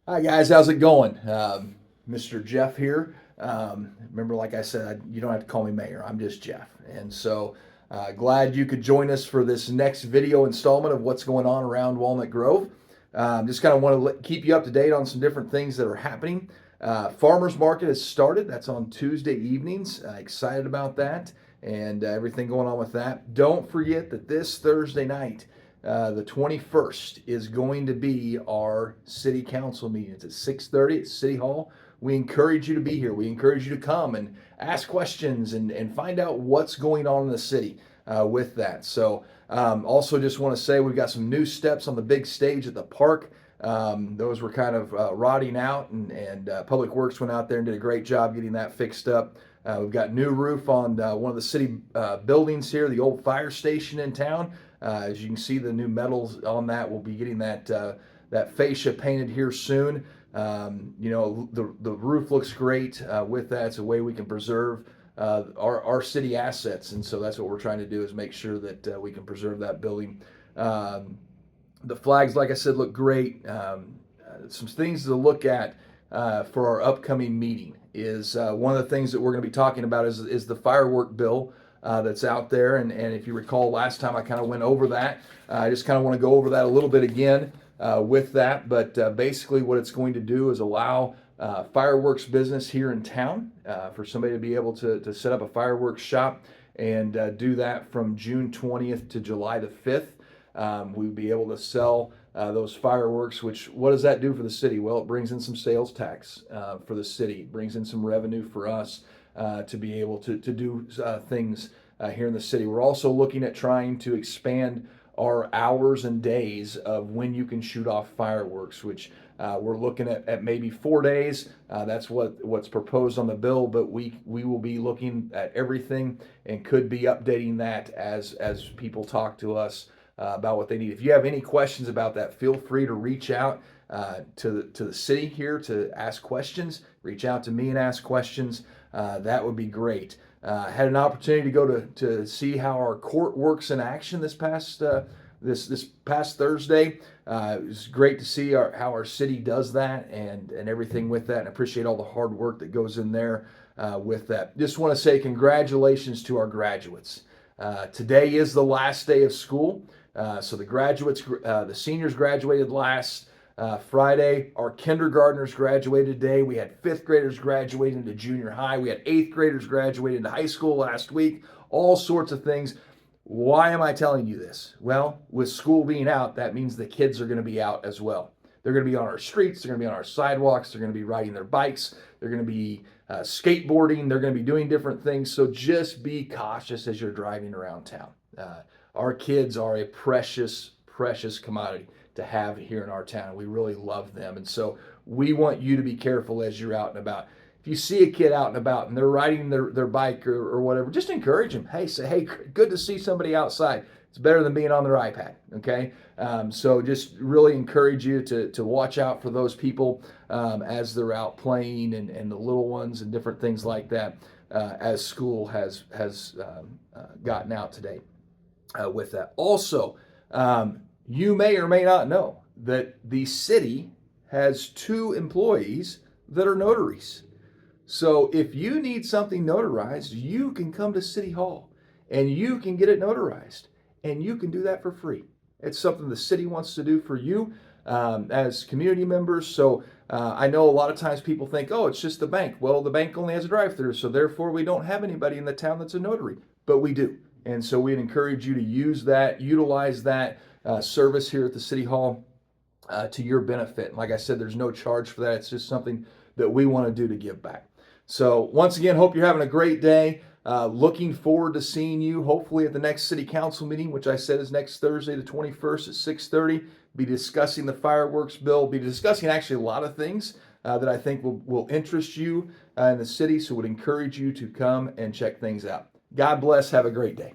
Hi guys, how's it going? Mr. Jeff here. Remember, like I said, you don't have to call me Mayor. I'm just Jeff. And so glad you could join us for this next video installment of what's going on around Walnut Grove. Just kind of want to keep you up to date on some different things that are happening. Farmers Market has started. That's on Tuesday evenings. Excited about that and everything going on with that. Don't forget that this Thursday night, the 21st is going to be our city council meeting. It's at 6:30 at City Hall. We encourage you to be here. We encourage you to come and ask questions and find out what's going on in the city with that. So also just want to say we've got some new steps on the big stage at the park. Those were kind of rotting out, and Public Works went out there and did a great job getting that fixed up. We've got new roof on one of the city buildings here, the old fire station in town. As you can see, the new metals on that, we'll be getting that fascia painted here soon. The roof looks great with that. It's a way we can preserve our city assets, and so that's what we're trying to do, is make sure that we can preserve that building. The flags, like I said, look great. Some things to look at for our upcoming meeting is one of the things that we're going to be talking about is the firework bill that's out there. And if you recall, last time I kind of went over that. I just kind of want to go over that a little bit again with that. But basically what it's going to do is allow fireworks business here in town for somebody to be able to set up a fireworks shop and do that from June 20th to July the 5th. We would be able to sell those fireworks, which, what does that do for the city? Well, it brings in some sales tax for the city. It brings in some revenue for us to be able to do things here in the city. We're also looking at trying to expand our hours and days of when you can shoot off fireworks, which we're looking at maybe 4 days. That's what's proposed on the bill, but we will be looking at everything and could be updating that as people talk to us about what they need. If you have any questions about that, feel free to reach out to the city here to ask questions. Reach out to me and ask questions. That would be great. Had an opportunity to go to see how our court works in action this past this past Thursday. It was great to see how our city does that and everything with that, and appreciate all the hard work that goes in there with that. Just want to say congratulations to our graduates. Today is the last day of school. So the graduates, the seniors graduated last Friday. Our kindergartners graduated today. We had fifth graders graduating into junior high. We had eighth graders graduating into high school last week. All sorts of things. Why am I telling you this? Well, with school being out, that means the kids are going to be out as well. They're going to be on our streets. They're going to be on our sidewalks. They're going to be riding their bikes. They're going to be skateboarding. They're going to be doing different things. So just be cautious as you're driving around town. Our kids are a precious, precious commodity to have here in our town. We really love them. And so we want you to be careful as you're out and about. If you see a kid out and about and they're riding their bike or whatever, just encourage them. Hey, say, hey, good to see somebody outside. It's better than being on their iPad, okay? So just really encourage you to watch out for those people as they're out playing and the little ones and different things like that as school has gotten out today. With that. Also, you may or may not know that the city has 2 employees that are notaries. So if you need something notarized, you can come to City Hall and you can get it notarized, and you can do that for free. It's something the city wants to do for you as community members. So I know a lot of times people think, oh, it's just the bank. Well, the bank only has a drive-through, so therefore we don't have anybody in the town that's a notary, but we do. And so we'd encourage you to utilize that service here at the City Hall to your benefit. And like I said, there's no charge for that. It's just something that we want to do to give back. So once again, hope you're having a great day. Looking forward to seeing you hopefully at the next City Council meeting, which I said is next Thursday, the 21st at 6:30. Be discussing the fireworks bill. Be discussing actually a lot of things that I think will interest you in the city. So would encourage you to come and check things out. God bless. Have a great day.